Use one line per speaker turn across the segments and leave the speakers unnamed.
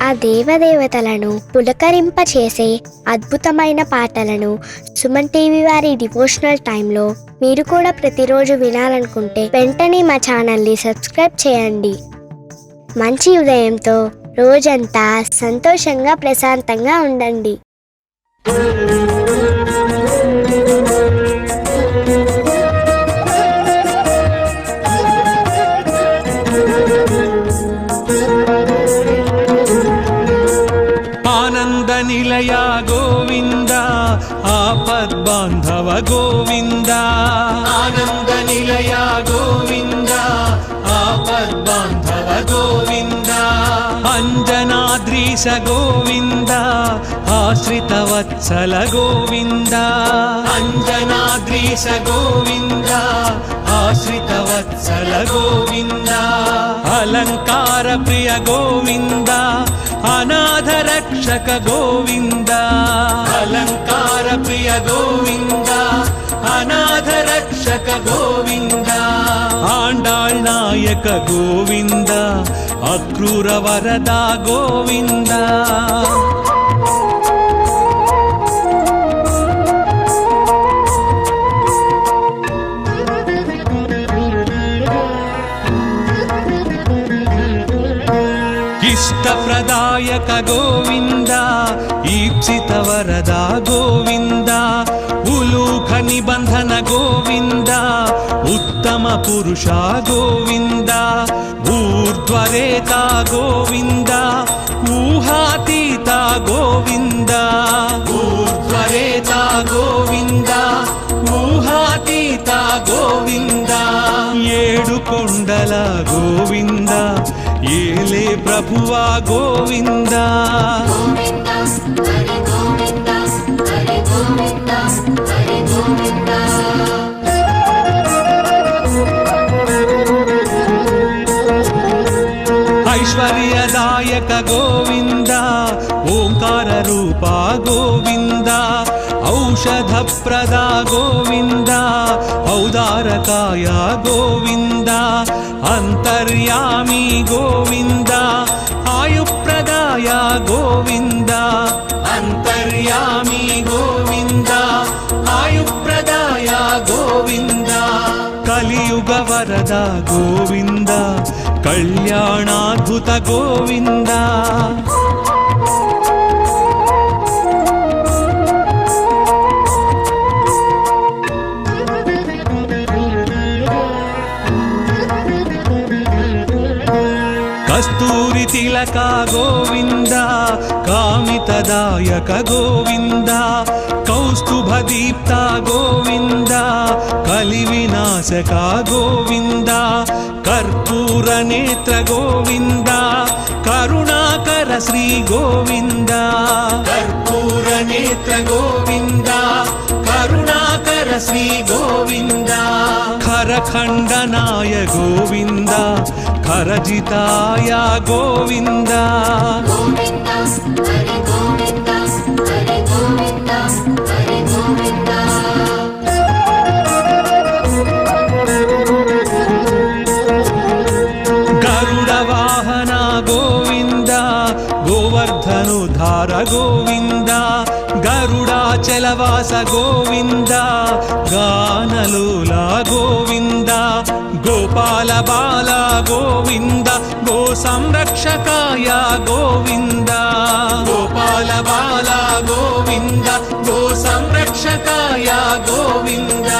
ఆ దేవదేవతలను పులకరింపచేసే అద్భుతమైన పాటలను సుమన్ టీవీ వారి డివోషనల్ టైంలో మీరు కూడా ప్రతిరోజు వినాలనుకుంటే వెంటనే మా ఛానల్ని సబ్స్క్రైబ్ చేయండి. మంచి ఉదయంతో రోజంతా సంతోషంగా ప్రశాంతంగా ఉండండి.
ఆనంద నిలయ గోవింద, ఆపద్బాంధవ గోవింద. ఆనంద నిలయ గోవింద, ఆపద్బాంధవ గోవింద. అంజనాద్రీశ గోవింద, ఆశ్రిత వత్సల గోవింద. అంజనాద్రీశ గోవింద, ఆశ్రిత వత్సల గోవింద. అలంకార ప్రియ గోవింద, అనాథ రక్షక గోవింద. అలంకార ప్రియ గోవింద, అనాథ రక్షక గోవింద. ఆండాళ్ నాయక గోవింద, అక్రూర వరద గోవింద. ఇష్టప్రదాయక గోవింద, ఈప్సిత వరద గోవింద. ఉలూఖ నిబంధన గోవింద, ఉత్తమ పురుష గోవింద. ఊర్ధ్వరేత గోవింద, ఊహాతీత గోవింద. ఊర్ధ్వరేత గోవింద, ఊహాతీత గోవింద. ఏడు కొండల గోవింద, ఏలే ప్రభువా గోవింద. ఐశ్వర్యదాయక గోవింద, ఓంకార రూప గోవింద. ఔషధప్రద గోవింద, ఔదారకాయ గోవింద. అంతర్యామి గోవింద, ఆయుప్రదాయ గోవింద. అంతర్యామి గోవింద, ఆయుప్రదాయ గోవింద. కలియుగ వరద గోవింద, కళ్యాణాద్భుత గోవింద. కస్తూరి తిలక గోవింద, కామితదాయక గోవింద. కౌస్తుభ దీప్త గోవింద, కలి వినాశక గోవింద. కర్పూర నేత్ర గోవింద, కరుణాకర శ్రీ గోవింద. కర్పూర నేత్ర గోవింద, కరుణాకర శ్రీ గోవింద. ఖరఖండనాయ గోవింద, ఖరజితాయ గోవింద. గరుడ వాహన గోవింద, గోవర్ధనుధార గోవింద. గరుడాచలవాస గోవింద, గానలోల గోవింద. గోపాల బాల గోవింద, గో సంరక్షకాయ గోవింద. గోపాల బాల గోవింద, గో సంరక్షకాయ గోవింద.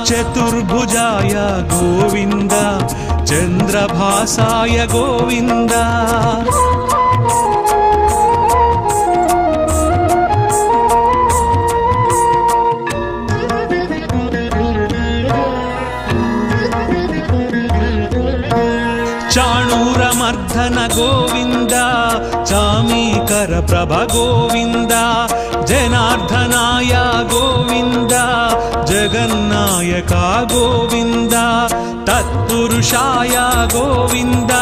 చతుర్భుజాయ గోవింద, చంద్రభాసాయ గోవింద. చాణూరమర్ధన గోవింద, చామీకర ప్రభ గోవింద. జనార్దనాయ గోవింద, జగన్నాయక గోవింద. తత్పురుషాయ గోవింద,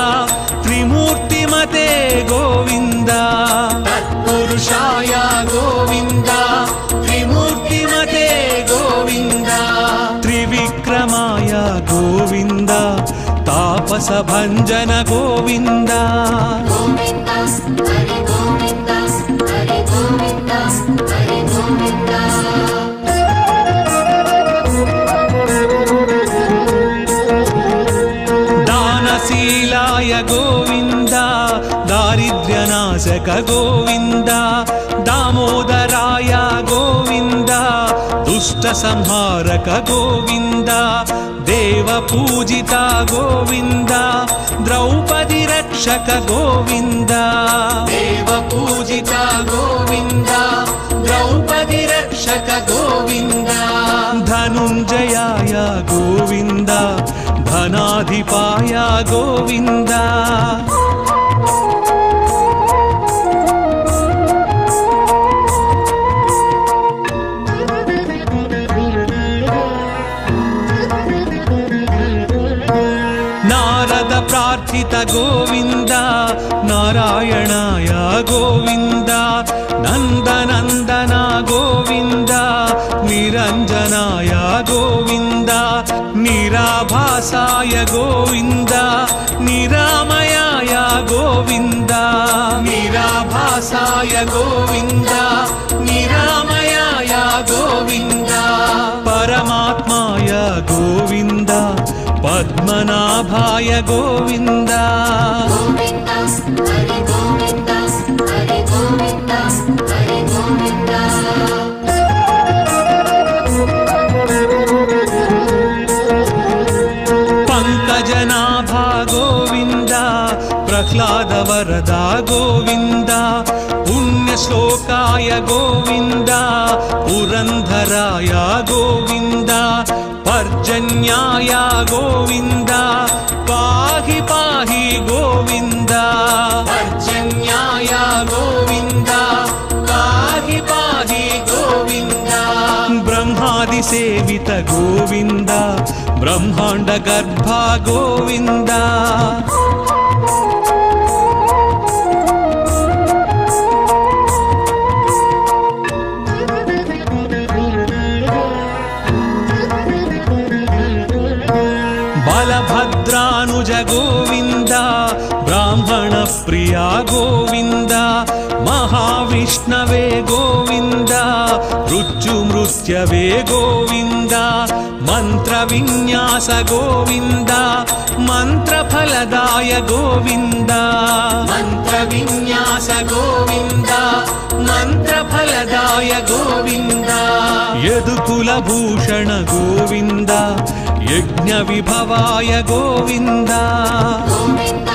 త్రిమూర్తిమతే గోవింద. తత్పురుషాయ గోవింద, త్రిమూర్తిమతే గోవింద. త్రివిక్రమాయ గోవింద, తాపస భంజన గోవింద. గోవింద దారిద్ర్యనాశక గోవింద దామోదరాయ గోవింద దుష్ట సంహారక గోవింద దేవ పూజిత గోవింద ద్రౌపది రక్షక గోవింద దేవ పూజిత గోవింద ద్రౌపది రక్షక గోవింద ధనుంజయాయ గోవింద ధనాధిపాయ గోవింద నారద ప్రార్థిత గోవింద నారాయణాయ గోవింద నందనందన గోవింద నిరంజనాయ గోవింద నిరాభాసాయ గోవింద నిరామయాయ గోవింద నిరాభాసాయ గోవింద నిరామయాయ గోవింద పరమాత్మాయ గోవింద పద్మనాభాయ గోవింద
గోవింద హరి గోవింద హరి గోవింద హరి గోవింద
పంకజనాభ గోవింద ప్రహ్లాద వరద గోవింద పుణ్యశ్లోకాయ గోవింద పురంధరాయ గోవింద పర్జన్యాయ గోవింద పాహి పాహి గోవింద పర్జన్యాయ గోవింద పాహి పాహి గోవింద బ్రహ్మాది సేవిత గోవింద బ్రహ్మాండ గర్భ గోవింద బలభద్రానుజ గోవింద బ్రాహ్మణ ప్రియ గోవింద మహావిష్ణవే గోవింద మృత్యుమృత్యవే గోవింద మంత్ర విన్యాస గోవింద మంత్రఫలదాయ గోవింద మంత్ర విన్యాస గోవింద మంత్రఫలదాయ గోవింద యదుకుల భూషణ గోవింద యజ్ఞ విభవాయ గోవింద
గోవింద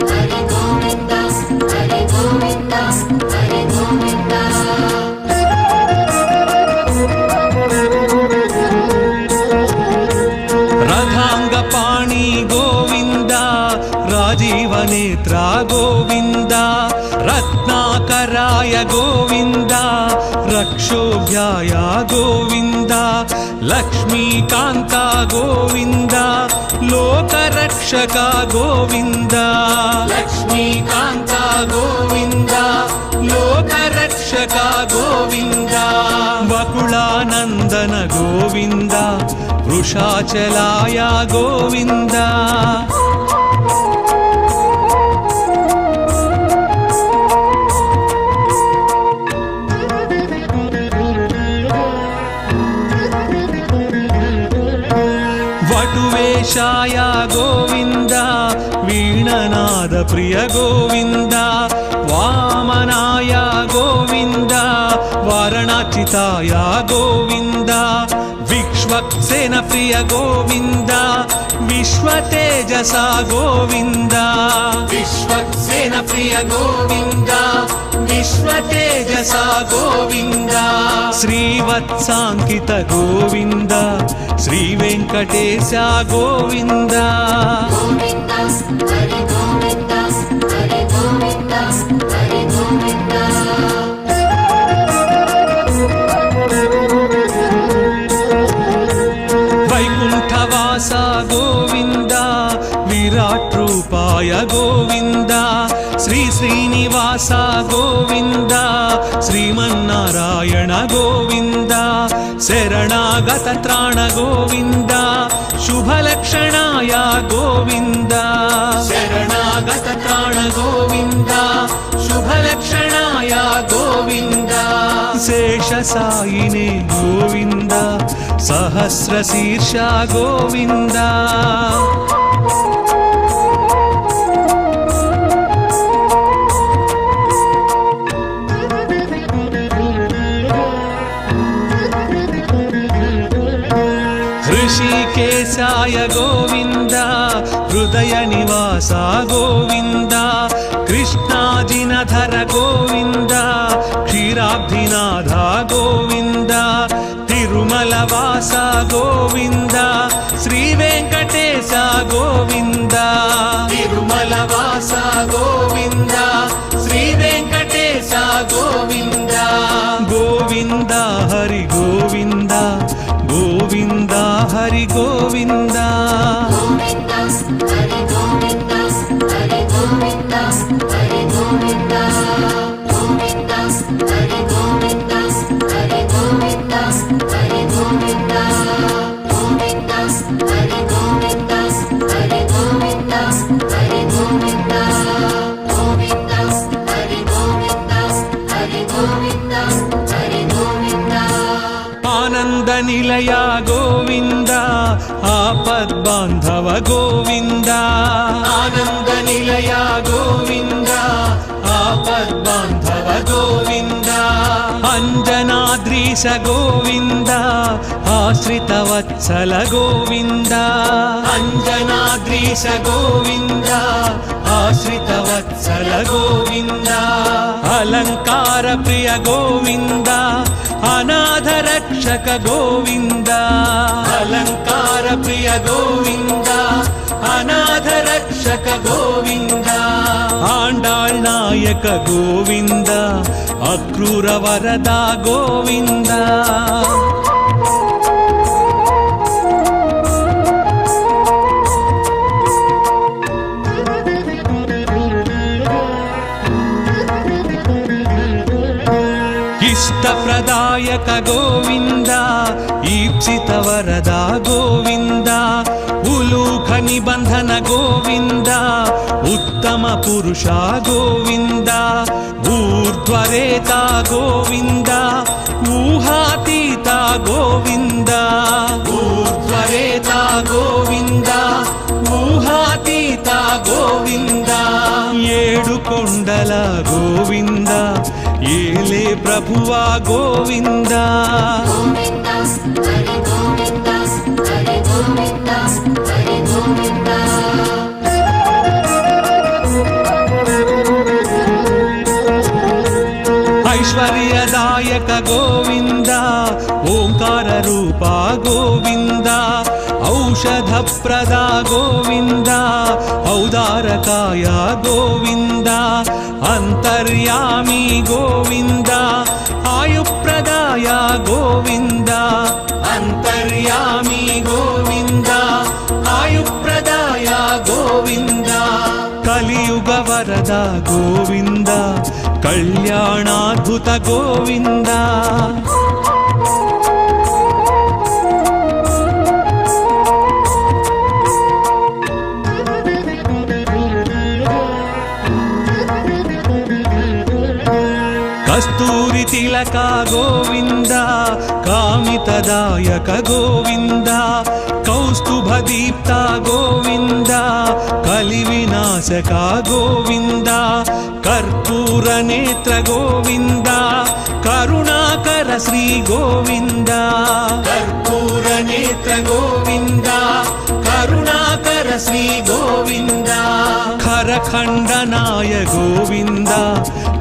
హరి గోవింద హరి గోవింద హరి గోవింద
రథాంగ పాణి గోవింద రాజీవ నేత్ర గోవింద రత్నాకరాయ గోవింద రక్షోభ్యాయ గోవింద లక్ష్మీకాంత గోవింద లోకరక్షక గోవింద లక్ష్మీకాంత గోవింద లోకరక్షక గోవింద వకుళానందన గోవింద వృషాచలాయ గోవింద వటువేషాయ గోవింద వీణనాద ప్రియ గోవింద వామనాయ గోవింద వారణాచితాయ గోవింద విక్ష్వక్సేన ప్రియ గోవింద విశ్వతేజస గోవింద విశ్వక్సేన ప్రియ గోవింద విశ్వతేజస గోవింద శ్రీవత్సాంకిత గోవింద శ్రీ వెంకటేశ గోవింద
గోవింద హరి గోవింద హరి గోవింద హరి గోవింద
వైకుంఠవాస గోవింద విరాట్ రూపాయ గోవింద శ్రీ శ్రీనివాస గోవింద శ్రీమన్నారాయణ గోవింద శరణాగత త్రాణ గోవింద శుభలక్షణాయ గోవింద శరణాగత త్రాణ గోవింద శుభలక్షణాయ గోవింద శేషసాయినే గోవింద సహస్రశీర్ష గోవింద గోవింద
గోవింద హరి గోవింద హరి గోవింద హరి గోవింద గోవింద హరి గోవింద హరి గోవింద హరి గోవింద గోవింద హరి గోవింద హరి గోవింద హరి గోవింద గోవింద హరి గోవింద హరి గోవింద హరి గోవింద
ఆనంద నిలయ గోవింద ఆపద్బాంధవ గోవింద ఆనంద నిలయ గోవింద ఆపద్బాంధవ గోవింద అంజనాద్రీశ గోవింద ఆశ్రిత వత్సల గోవింద అంజనాద్రీశ గోవింద ఆశ్రిత వత్సల గోవింద అలంకార ప్రియ గోవింద అనాథ రక్షక గోవింద అలంకార ప్రియ గోవింద అనాథ రక్షక గోవింద ఆండాళ్ నాయక గోవింద అక్రూర వరద గోవింద ఇష్టప్రదాయక గోవింద ఈప్సిత వరద గోవింద ఉలూఖ నిబంధన గోవింద ఉత్తమ పురుష గోవింద ఊర్ధ్వరేత గోవింద ఊహాతీత గోవింద ఊర్ధ్వరేత గోవింద ఊహాతీత గోవింద ఏడు కొండల గోవింద ఏలే ప్రభువా గోవింద
గోవింద హరి గోవింద హరి గోవింద హరి గోవింద
ఐశ్వర్యదాయక గోవింద ఓంకార రూప గోవింద ఔషధ ప్రద గోవింద ఔదారకాయ గోవింద అంతర్యామి గోవింద ఆయుప్రదాయ గోవింద అంతర్యామి గోవింద ఆయుప్రదాయ గోవింద కలియుగ వరద గోవింద కళ్యాణాద్భుత గోవింద కస్తూరి తిలక గోవింద కామితదాయక గోవింద కౌస్తుభ దీప్త గోవింద కలి వినాశక గోవింద కర్పూర నేత్ర గోవింద కరుణాకర శ్రీ గోవింద కర్పూర నేత్ర గోవింద కరుణాకర శ్రీ గోవింద ఖరఖండనాయ గోవింద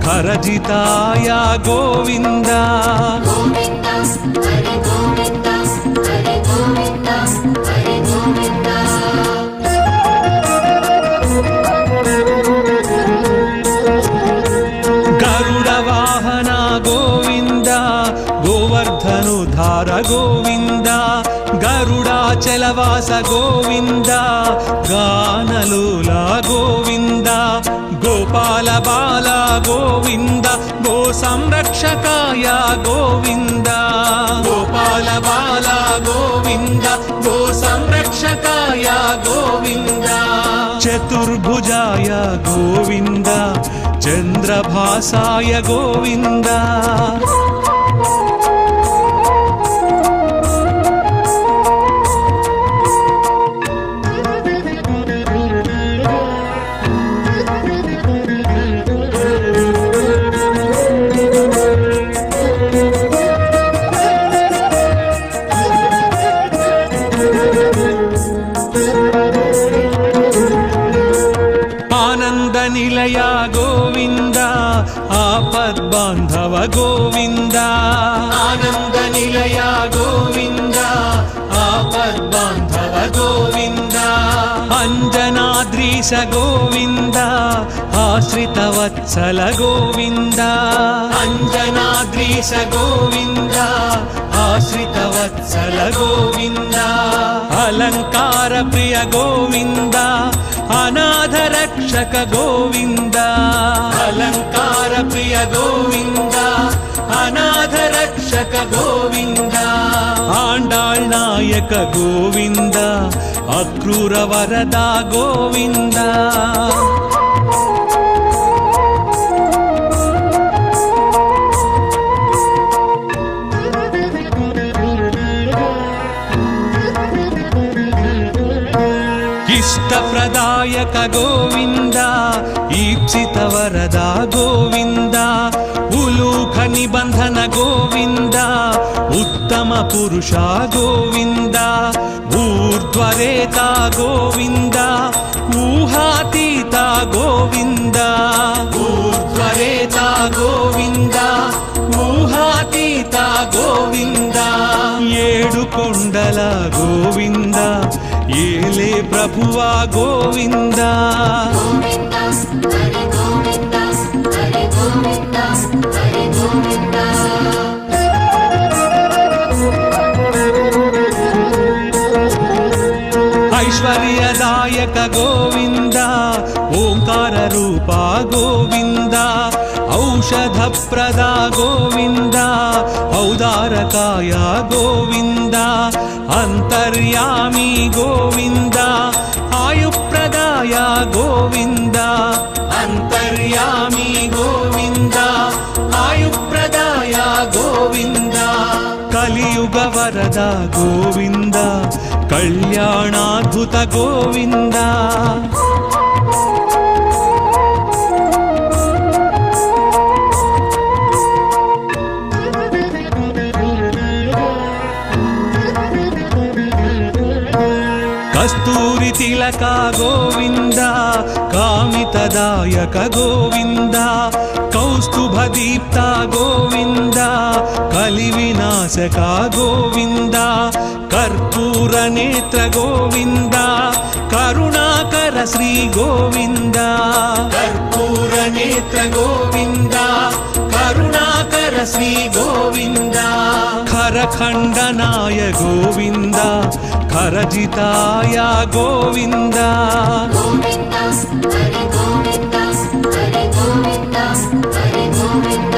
ఖరజితాయ గోవింద
గోవింద హరి గోవింద హరి గోవింద హరి గోవింద
గరుడ వాహన గోవింద గోవర్ధనుధార గోవింద గరుడాచలవాస గోవింద గానలోల గోవింద గోపాల బాల గోవింద గో సంరక్షకాయ గోవింద గోపాల బాల గోవింద గో సంరక్షకాయ గోవింద చతుర్భుజాయ గోవింద చంద్రభాసాయ గోవింద ఆనంద నిలయ గోవింద ఆపద్బాంధవ గోవింద ఆనంద నిలయ గోవింద आपद्बान्धव गोविन्द अञ्जनाद्रीश गोविन्द आश्रितवत्सल गोविन्द अञ्जनाद्रीश गोविन्द आश्रितवत्सल गोविन्द अलङ्कार प्रिय गोविन्द अनाथ रक्षक गोविन्द अलङ्कार प्रिय गोविन्द अनाथ रक्षक गोविन्द आण्डाळ् नायक गोविन्द अक्रूर वरदा गोविन्द इष्टप्रदायक गोविन्द ईप्सित वरदा गोविन्द उलूख निबन्धन गोविन्द उत्तम पुरुषा गोविन्द ऊर्ध्वरेता गोविन्द ऊहातीता गोविन्द ऊर्ध्वरेता गोविन्द ऊहातीता गोविन्द ఏడు కొండల గోవింద ఏలే ప్రభువా గోవింద
గోవింద హరి గోవింద హరి గోవింద హరి గోవింద
ऐश्वर्यदायक गोविन्द ओंकार रूपा गोविन्द औषधप्रदा गोविन्द औदारकाय गोविन्द अन्तर्यामी गोविन्द आयुप्रदाय गोविन्द अन्तर्यामी गोविन्द आयुप्रदाय गोविन्द कलियुग वरद गोविन्द कल्याणाद्भुत गोविन्द कस्तूरि तिलक गोविन्द कामितदायक गोविन्द कौस्तुभदीप्ता गोविन्द कलिविनाशक गोविन्द कर्पूरनेत्र गोविन्द करुणाकर श्री गोविन्द कर्पूरनेत्र गोविन्द करुणाकर श्री गोविन्द खरखण्डनाय गोविन्द खरजिताय गोविन्द
గోవింద హరి గోవింద హరి గోవింద హరి గోవింద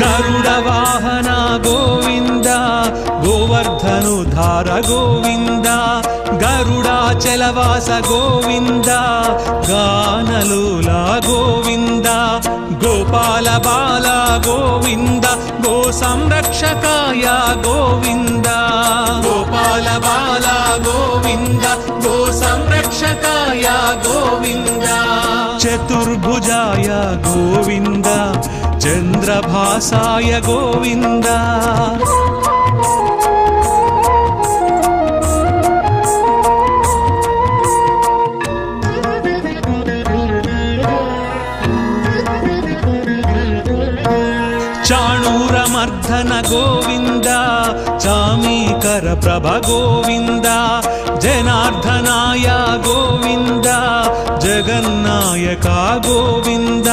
गरुड वाहन गोविन्द गोवर्धनुधार गोविन्द गरुडाचलवास गोविन्द गानलोला गोविन्द गोपाल बाल गोविन्द गो संरक्षकाय गोविन्द गोपाल बाल गोविन्द गो संरक्षकाय गोविन्द चतुर्भुजाय गोविन्द चन्द्रभासाय गोविन्द चाणूरमर्दन गोविन्द चामीकर प्रभ गोविन्द जनार्दनाय गोविन्द जगन्नायका गोविन्द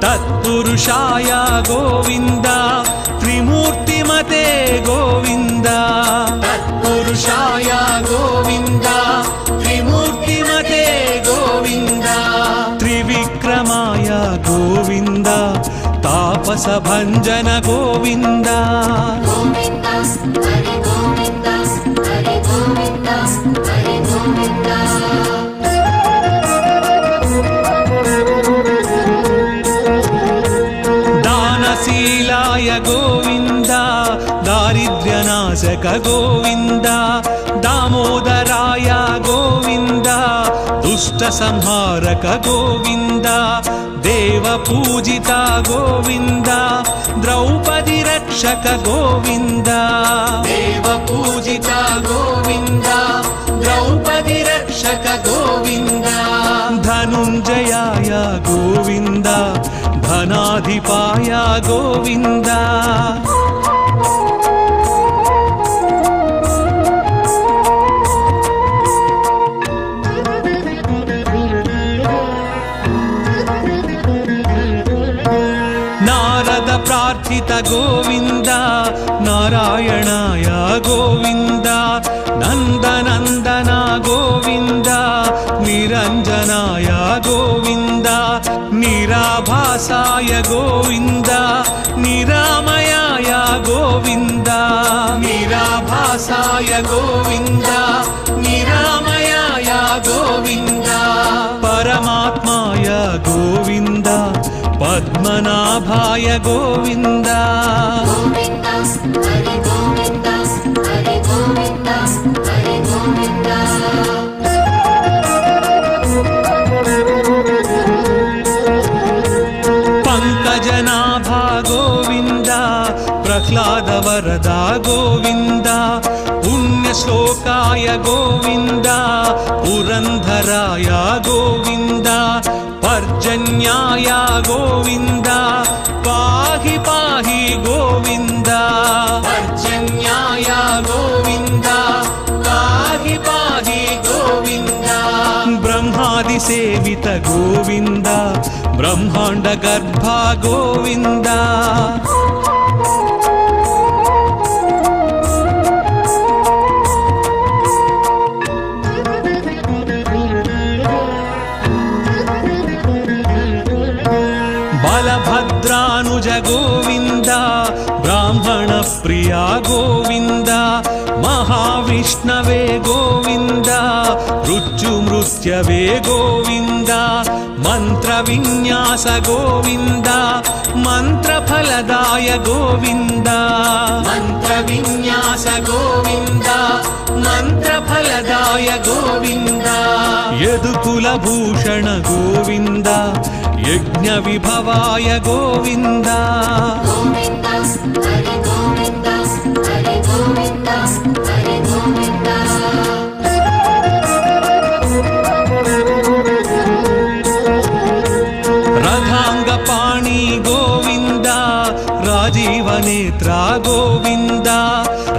तत्पुरुषाय गोविन्द त्रिमूर्तिमते गोविन्द तत्पुरुषाय गोविन्द त्रिमूर्तिमते गोविन्द त्रिविक्रमाय गोविन्द तापस भंजन गोविन्द
గోవింద హరి గోవింద హరి గోవింద హరి గోవింద
दानशीलाय गोविन्द दारिद्र्यनाशक गोविन्द दामोदराय गोविन्द दुष्ट संहारक गोविन्द देव पूजिता गोविन्द द्रौपदी रक्षक गोविन्द देव पूजिता गोविन्द द्रौपदी रक्षक गोविन्द धनुञ्जयाय गोविन्द धना గుణాధిపాయ గోవింద నారద ప్రార్థిత గోవింద నారాయణాయ గోవింద నందనందన గోవింద నిరంజనాయ గోవింద నిరాభాసాయ గోవింద నిరామయాయ గోవింద నిరాభాసాయ గోవింద నిరామయాయ గోవింద పరమాత్మాయ గోవింద పద్మనాభాయ గోవింద
గోవింద హరి గోవింద హరి గోవింద హరి గోవింద
పంకజనాభా గోవింద ప్రహ్లాద వరద గోవింద పుణ్యశ్లోకాయ గోవింద పురంధరాయ గోవింద పర్జన్యాయ గోవింద పాహి పాహి గోవింద పర్జన్యాయ గోవింద పాహి పాహి గోవింద బ్రహ్మాది సేవిత గోవింద బ్రహ్మాండ గర్భ గోవింద బలభద్రానుజ గోవింద బ్రాహ్మణ ప్రియా గోవింద మహావిష్ణవే గోవింద మృత్యుమృత్యవే గోవింద మంత్ర విన్యాస గోవింద మంత్రఫలదాయ గోవింద మంత్ర విన్యాస గోవింద మంత్రఫలదాయ గోవింద యదుకుల భూషణ గోవింద యజ్ఞ విభవాయ గోవింద
గోవింద హరి గోవింద హరి గోవింద హరి గోవింద
రథాంగ పాణి గోవింద రాజీవ నేత్ర గోవింద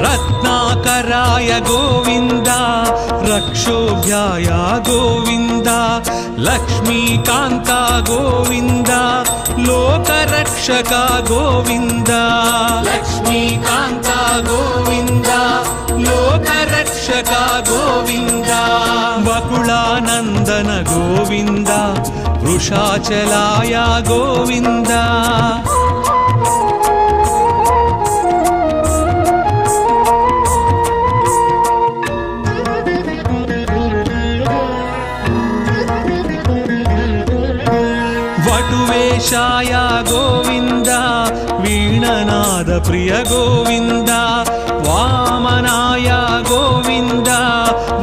రత్నాకరాయ గోవింద రక్షోభ్యాయ గోవింద లక్ష్మీకాంత గోవింద లోకరక్షక గోవింద లక్ష్మీకాంత గోవింద లోకరక్షక గోవింద బకుళానందన గోవింద వృషాచలాయ గోవింద వటువేషాయ గోవింద వీణనాద ప్రియ గోవింద వామనాయ గోవింద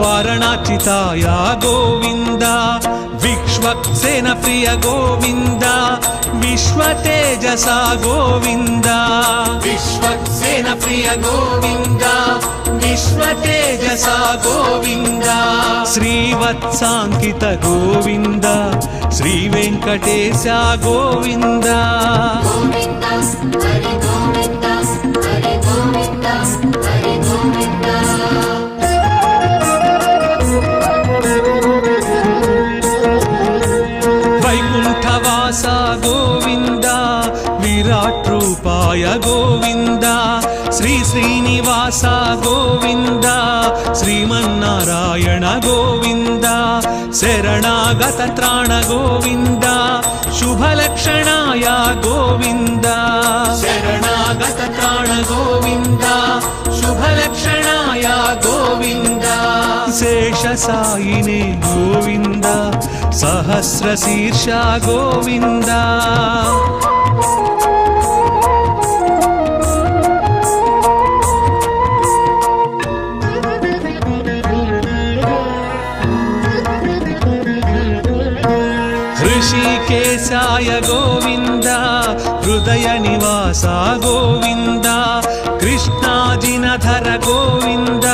వారణాచితాయ గోవింద విశ్వక్సేన ప్రియ గోవింద విశ్వతేజస గోవింద విశ్వక్సేన ప్రియ గోవింద విశ్వతేజస గోవింద శ్రీవత్సాంకిత గోవింద శ్రీ వెంకటేశ గోవింద
గోవింద హరి గోవింద హరి గోవింద హరి గోవింద
వైకుంఠవాస గోవింద విరాట్ రూపాయ గోవింద శ్రీ శ్రీనివాస గోవింద శ్రీమన్నారాయణ గోవింద శరణాగత త్రాణ గోవింద శుభలక్షణాయ గోవింద శరణాగత త్రాణ గోవింద శుభలక్షణాయ గోవింద శేషసాయినే గోవింద సహస్రశీర్ష గోవింద ऋषिकेशाय गोविंद हृदय निवास गोविंद कृष्णाजिनधर गोविंद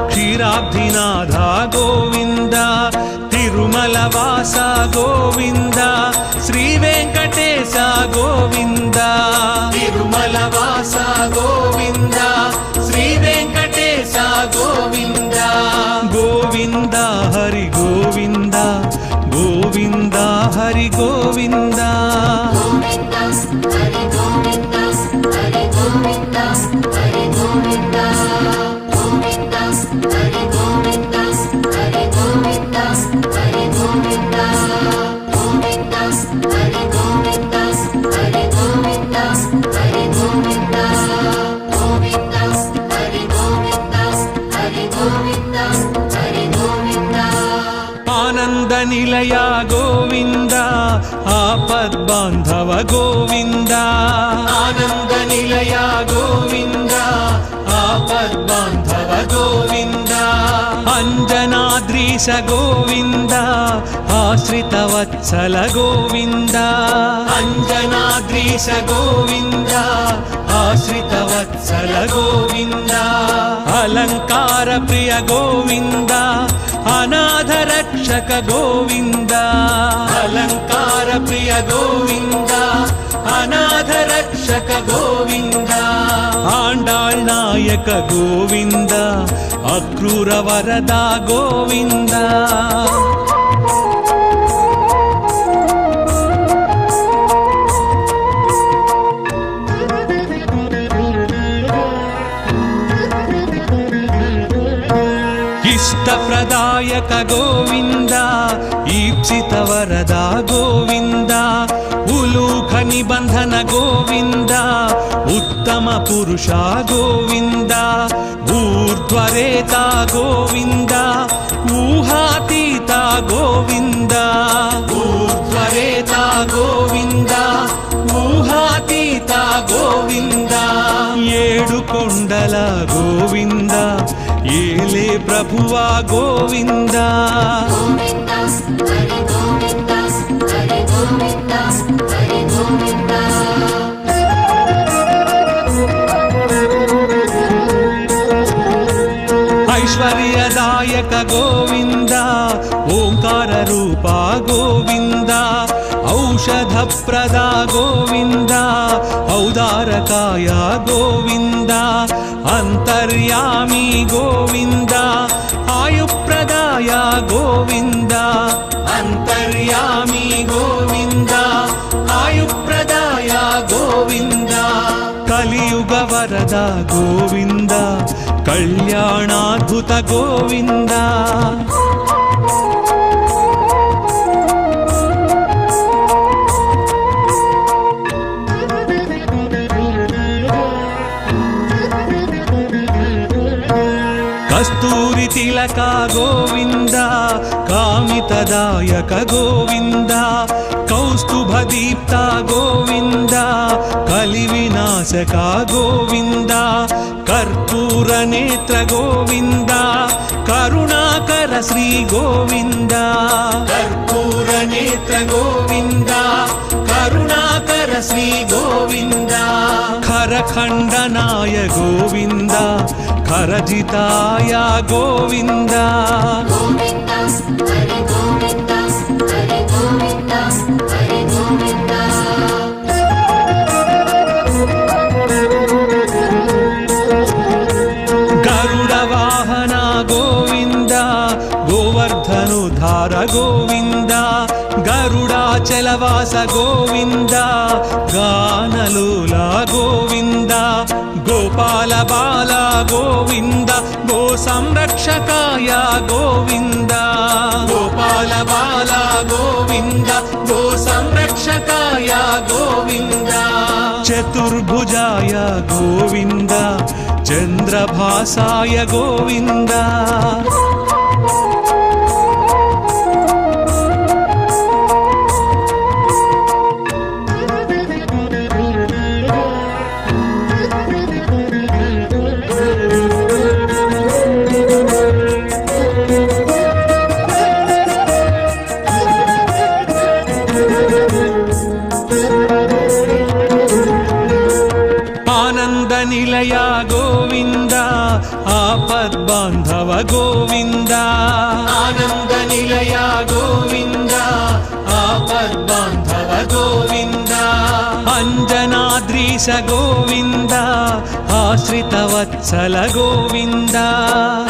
क्षीराब्धिनाथ गोविंद तिरुमलवास गोविंद श्री वेंकटेश గోవింద తిరుమల వాస గోవింద శ్రీ వెంకటేశ గోవింద గోవింద హరి గోవింద గోవింద హరి గోవింద
గోవింద హరి గోవింద హరి గోవింద హరి గోవింద గోవింద హరి గోవింద హరి గోవింద హరి గోవింద గోవింద హరి గోవింద హరి గోవింద హరి గోవింద గోవింద హరి గోవింద హరి గోవింద హరి గోవింద
ఆనంద నిలయ గోవింద ఆపద్బాంధవ గోవింద ఆనంద నిలయ గోవింద ఆపద్బాంధవ గోవింద అంజనాద్రీశ గోవింద ఆశ్రిత వత్సల గోవింద అంజనాద్రీశ గోవింద ఆశ్రిత వత్సల గోవింద అలంకార ప్రియ గోవింద అనాథ రక్షక గోవింద అలంకార ప్రియ గోవింద అనాథ రక్షక గోవింద ఆండాళ్ నాయక గోవింద అక్రూర వరద గోవింద ఇష్టప్రదాయక గోవింద ఈప్సిత వరద గోవింద ఉలూఖ నిబంధన గోవింద ఉత్తమ పురుష గోవింద ఊర్ధ్వరేత గోవింద ఊహాతీత గోవింద ఊర్ధ్వరేత గోవింద ఊహాతీత గోవింద ఏడు కొండల గోవింద ఏలే ప్రభువా గోవింద
గోవింద హరి గోవింద హరి గోవింద హరి గోవింద
ఐశ్వర్యదాయక గోవింద ఓంకార రూప గోవింద ఔషధ ప్రద గోవింద ఔదారకాయ గోవింద అంతర్యామి గోవింద ఆయుప్రదాయ గోవింద అంతర్యామి గోవింద ఆయుప్రదాయ గోవింద కలియుగ వరద గోవింద కళ్యాణాద్భుత గోవింద కస్తూరి తిలక గోవింద కామితదాయక గోవింద కౌస్తుభ దీప్త గోవింద కలి వినాశక గోవింద కర్పూర నేత్ర గోవింద కరుణాకర శ్రీ గోవింద కర్పూర నేత్ర గోవింద కరుణాకర శ్రీ గోవింద ఖరఖండనాయ గోవింద ఖరజితాయ గోవింద
గోవింద హరి గోవింద హరి గోవింద హరి గోవింద
గరుడ వాహన గోవింద గోవర్ధనుధార గోవింద గరుడాచలవాస గోవింద గానలోల గోవింద గోపాల బాల గోవింద గో సంరక్షకాయ గోవింద గోపాల బాల గోవింద గో సంరక్షకాయ గోవింద చతుర్భుజాయ గోవింద చంద్రభాసాయ గోవింద నిలయ గోవింద ఆపద్బాంధవ గోవింద గోవింద ఆశ్రితవత్సల గోవింద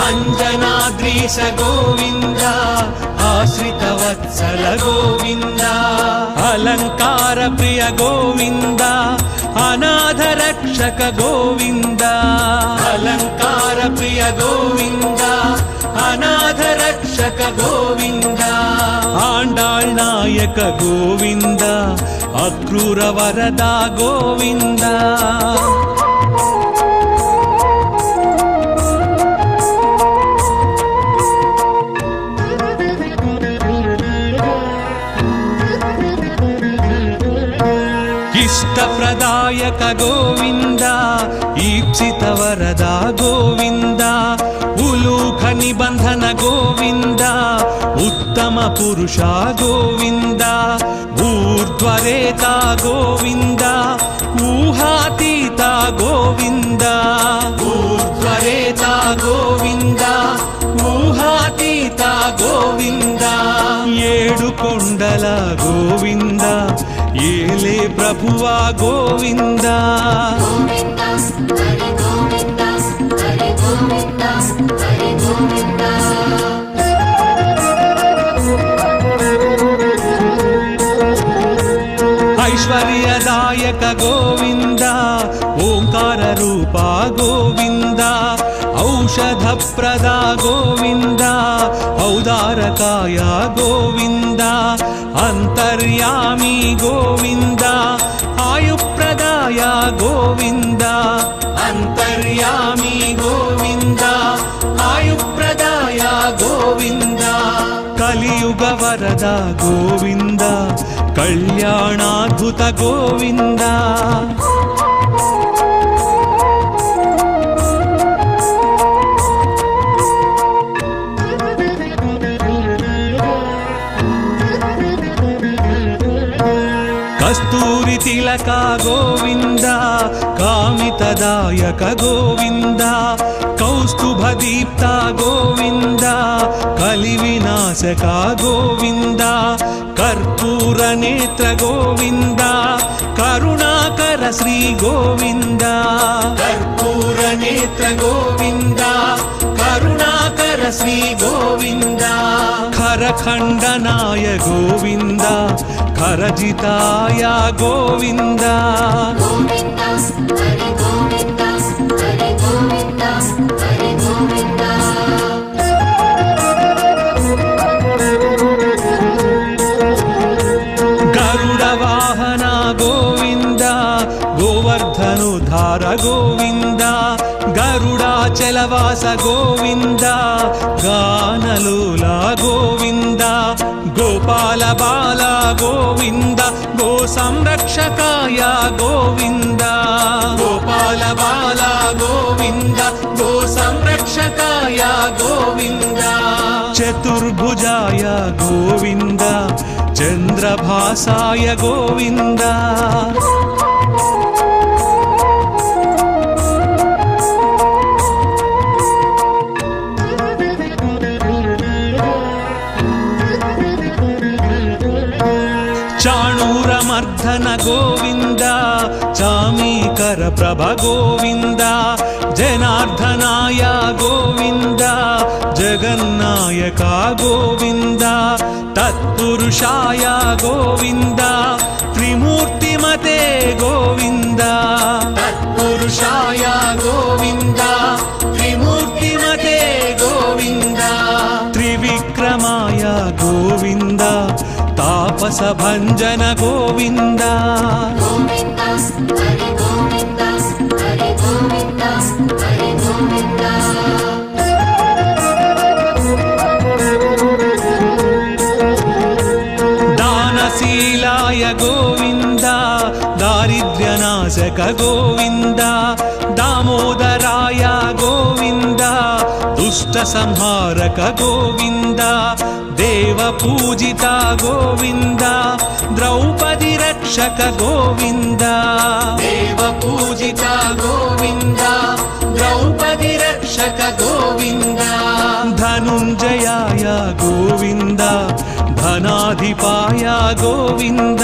అంజనాద్రీశ గోవింద ఆశ్రితవత్సల గోవింద అలంకార ప్రియ గోవింద అనాథ రక్షక గోవింద అలంకార ప్రియ గోవింద అనాథ రక్షక గోవింద ఆండాళ్ నాయక గోవింద అక్రూర వరద గోవింద ఇష్టప్రదాయక గోవింద ఈప్సిత వరద గోవింద ఉలూఖ నిబంధన గోవింద ఉత్తమ పురుష గోవింద ఊర్ధ్వరేత గోవింద ఊహాతీత గోవింద ఊర్ధ్వరేత గోవింద ఊహాతీత గోవింద ఏడు కొండల గోవింద ఏలే ప్రభువా గోవింద
గోవింద హరి గోవింద హరి గోవింద హరి గోవింద
ఐశ్వర్యదాయక గోవింద ఓంకార రూప గోవింద ఔషధప్రద గోవింద ఔదారకాయ గోవింద అంతర్యామి గోవింద ఆయుప్రదాయ గోవింద అంతర్యామి గోవింద ఆయుప్రదాయ గోవింద కలియుగ వరద గోవింద కళ్యాణాద్భుత గోవింద కస్తూరి తిలక గోవింద కామితదాయక గోవింద కౌస్తుభ దీప్త గోవింద కలి వినాశక గోవింద కర్పూర నేత్ర గోవింద కరుణాకర శ్రీ గోవింద కర్పూర నేత్ర గోవింద కరుణాకర శ్రీ గోవింద ఖరఖండనాయ గోవింద ఖరజితాయ గోవింద
గోవింద హరి గోవింద హరి గోవింద హరి గోవింద
గరుడ వాహన గోవింద గోవర్ధనుధార గోవింద గరుడాచలవాస గోవింద గానలోల గోవింద గోపాల బాల గోవింద గో సంరక్షకాయ గోవింద గోపాల బాల గోవింద గో సంరక్షకాయ గోవింద చతుర్భుజాయ గోవింద చంద్రభాసాయ గోవింద చాణూరమర్ధన గోవింద చామీకర ప్రభ గోవింద జనార్దనాయ గోవింద జగన్నాయక గోవింద తత్పురుషాయ గోవింద త్రిమూర్తిమతే గోవింద తత్పురుషాయ గోవింద త్రిమూర్తిమతే గోవింద త్రివిక్రమాయ గోవింద తాపస భంజన గోవింద
గోవింద హరి గోవింద హరి గోవింద హరి గోవింద
దానశీలాయ గోవింద దారిద్ర్యనాశక గోవింద దామోదరాయ గోవింద దుష్ట సంహారక గోవింద దేవ పూజిత గోవింద ద్రౌపది రక్షక గోవింద దేవ పూజిత గోవింద ద్రౌపది రక్షక గోవింద ధనుంజయాయ గోవింద ధనాధిపాయ గోవింద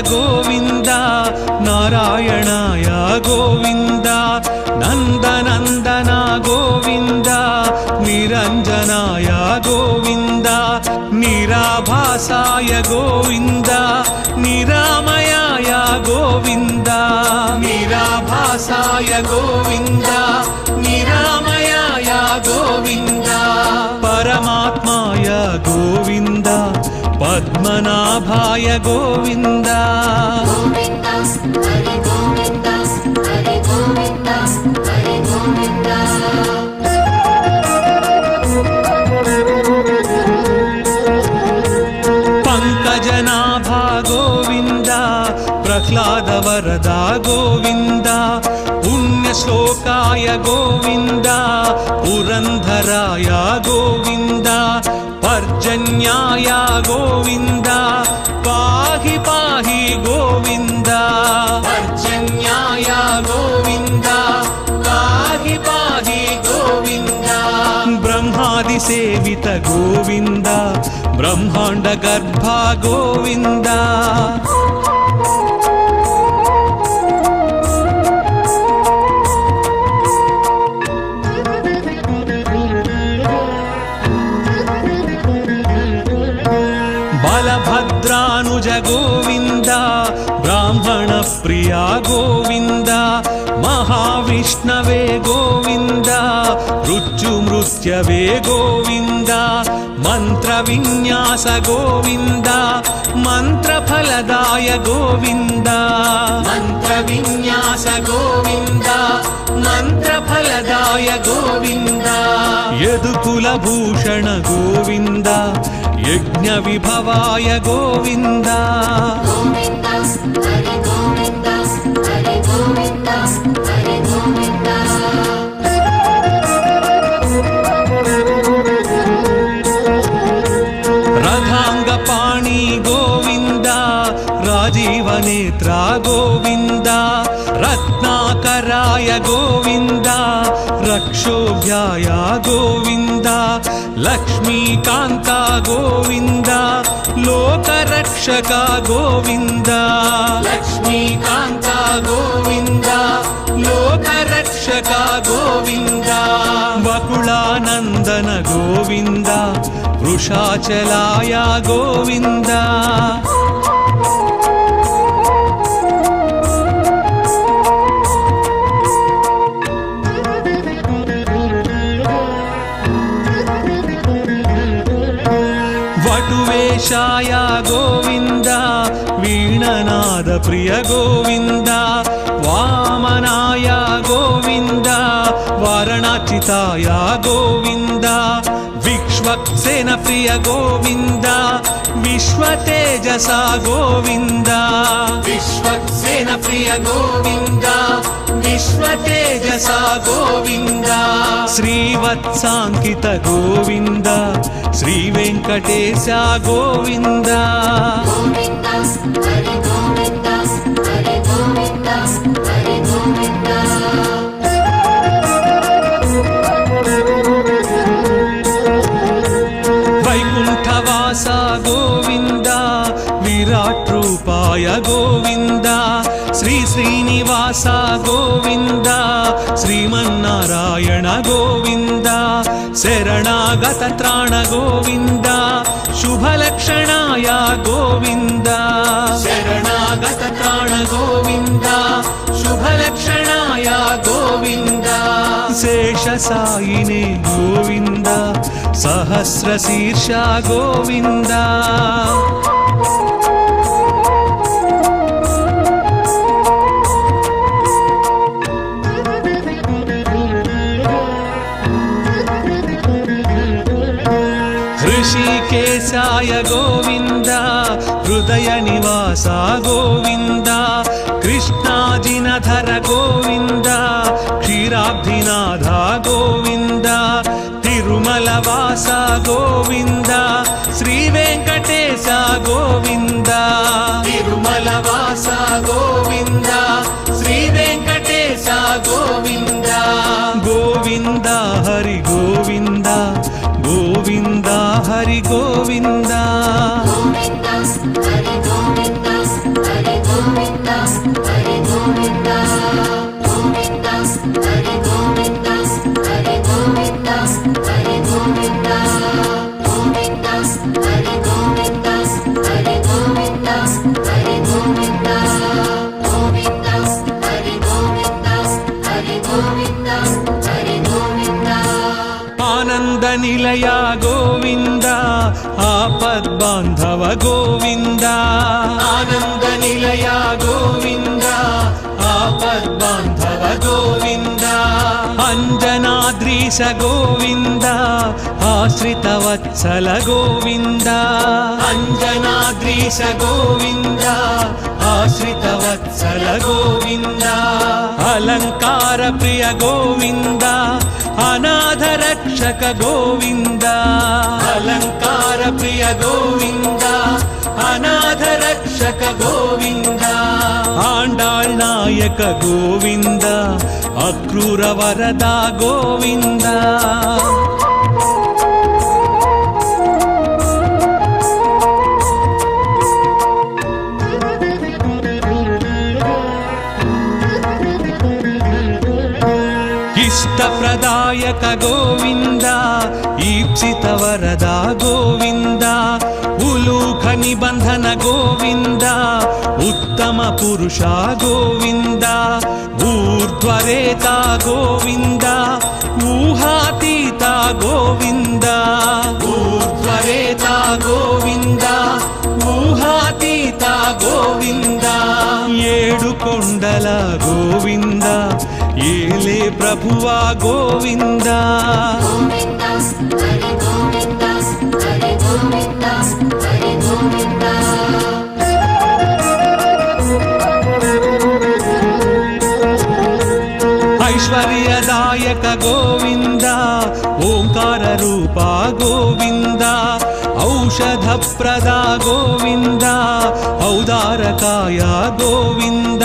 గోవింద నారాయణాయ గోవింద నందనందన గోవింద నిరంజనాయ గోవింద నిరాభాసాయ గోవింద నిరామయాయ గోవింద నిరాభాసాయ గోవింద నిరామయాయ గోవింద పరమాత్మాయ గోవింద పద్మనాభాయ గోవింద
గోవింద హరి గోవింద హరి గోవింద హరి గోవింద
పంకజనాభా గోవింద ప్రహ్లాద వరదా గోవింద పుణ్యశ్లోకాయ గోవింద పురంధరాయ గోవింద పర్జన్యాయ గోవింద పాహి పాహి గోవింద పర్జన్యాయ గోవింద పాహి పాహి గోవింద బ్రహ్మాది సేవిత గోవింద బ్రహ్మాండ గర్భ గోవింద బలభద్రానుజ గోవింద బ్రాహ్మణ ప్రియ గోవింద మహావిష్ణవే గోవింద మృత్యుమృత్యవే గోవింద మంత్ర విన్యాస గోవింద మంత్రఫలదాయ గోవింద మంత్ర విన్యాస గోవింద మంత్రఫలదాయ గోవింద యదుకుల భూషణ గోవింద యజ్ఞ విభవాయ గోవింద
గోవింద హరి గోవింద హరి గోవింద హరి గోవింద
రథాంగపాణి గోవింద రాజీవనేత్ర గోవింద రత్నాకరాయ గోవింద రక్షోభ్యాయ గోవింద లక్ష్మీకాంత గోవింద లోకరక్షక గోవింద లక్ష్మీకాంత గోవింద లోకరక్షక గోవింద బకుళానందన గోవింద వృషాచలాయ గోవింద వటువేషాయ గోవింద వీణనాద ప్రియ గోవింద వామనాయ గోవింద వారణాచితాయ గోవింద విక్ష్వక్సేన ప్రియ గోవింద విశ్వతేజస గోవింద విశ్వక్సేన ప్రియ గోవింద విశ్వతేజస గోవింద శ్రీవత్సాంకిత గోవింద శ్రీ వెంకటేశ గోవింద
గోవింద హరి గోవింద హరి గోవింద హరి గోవింద
వైకుంఠవాస గోవింద విరాట్ రూపాయ గోవింద శ్రీ శ్రీనివాస గోవింద శ్రీమన్నారాయణ గోవింద శరణాగత త్రాణ గోవింద శుభలక్షణాయ గోవింద శరణాగత త్రాణ గోవింద శుభలక్షణాయ గోవింద శేషసాయినే గోవింద సహస్రశీర్ష గోవింద ऋषिकेशाय गोविन्द हृदय निवास गोविन्द कृष्णाजिनधर गोविन्द क्षीराब्धिनाथ गोविन्द तिरुमलवास गोविन्द श्रीवेङ्कटेश गोविन्द तिरुमलवास गोविन्द श्रीवेङ्कटेश गोविन्द गोविन्द हरि गोविन्द गोविन्द हरि गोविन्द
గోవింద హరి గోవింద హరి గోవింద గోవింద హరి గోవింద హరి గోవింద హరి గోవింద గోవింద హరి గోవింద హరి గోవింద హరి గోవింద గోవింద హరి గోవింద హరి గోవింద హరి గోవింద
ఆనంద నిలయ గోవింద ఆపద్బాంధవ గోవింద ఆనంద నిలయ గోవింద ఆపద్బాంధవ గోవింద అంజనాద్రీశ గోవింద ఆశ్రిత వత్సల గోవింద అంజనాద్రీశ గోవింద ఆశ్రిత వత్సల గోవింద అలంకార ప్రియ గోవింద అనాథ రక్షక గోవింద అలంకార ప్రియ గోవింద అనాథ రక్షక గోవింద ఆండాళ్ నాయక గోవింద అక్రూర వరద గోవింద ఇష్టప్రదాయక గోవింద ఈప్సిత వరద గోవింద ఉలూఖ నిబంధన గోవింద ఉత్తమ పురుష గోవింద ఊర్ధ్వరేత గోవింద ఊహాతీత గోవింద ఊర్ధ్వరేత గోవింద ఊహాతీత గోవింద ఏడు కొండల గోవింద ఏలే ప్రభువా గోవింద
గోవింద హరి గోవింద హరి గోవింద హరి గోవింద
ఐశ్వర్యదాయక గోవింద ఓంకార రూప గోవింద ఔషధ ప్రద గోవింద ఔదారకాయ గోవింద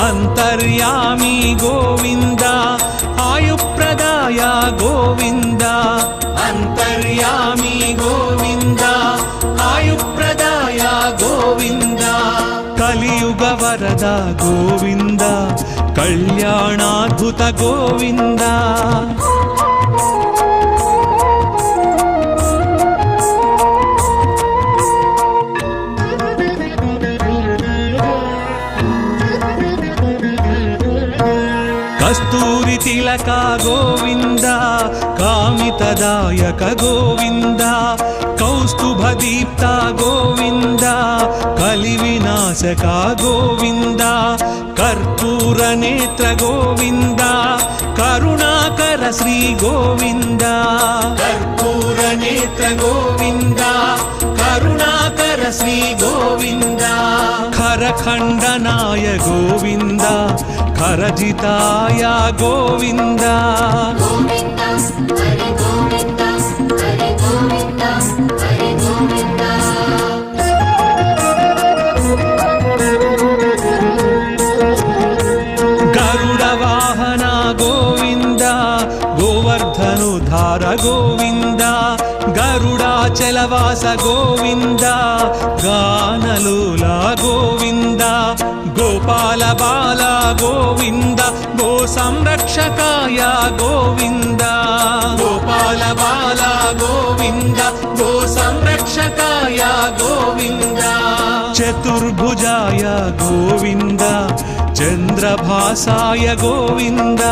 అంతర్యామి గోవింద ఆయుప్రదాయ గోవింద అంతర్యామి గోవింద ఆయుప్రదాయ గోవింద కలియుగ వరద గోవింద కళ్యాణాద్భుత గోవింద కస్తూరి తిలక గోవింద కామితదాయక గోవింద కౌస్తుభ దీప్త గోవింద కలి వినాశక గోవింద కర్పూర నేత్ర గోవింద కరుణాకర శ్రీ గోవింద కర్పూర నేత్ర గోవింద కరుణాకర శ్రీ గోవింద ఖరఖండనాయ గోవింద ఖరజితాయ గోవింద
గోవింద హరి గోవింద హరి గోవింద హరి గోవింద
గరుడ వాహన గోవింద గోవర్ధనుధార గోవింద గరుడాచలవాస గోవింద గానలోల గోవింద గోపాల బాల గోవింద గో సంరక్షకాయ గోవింద గోపాల బాల గోవింద గో సంరక్షకాయ గోవింద చతుర్భుజాయ గోవింద చంద్రభాసాయ గోవింద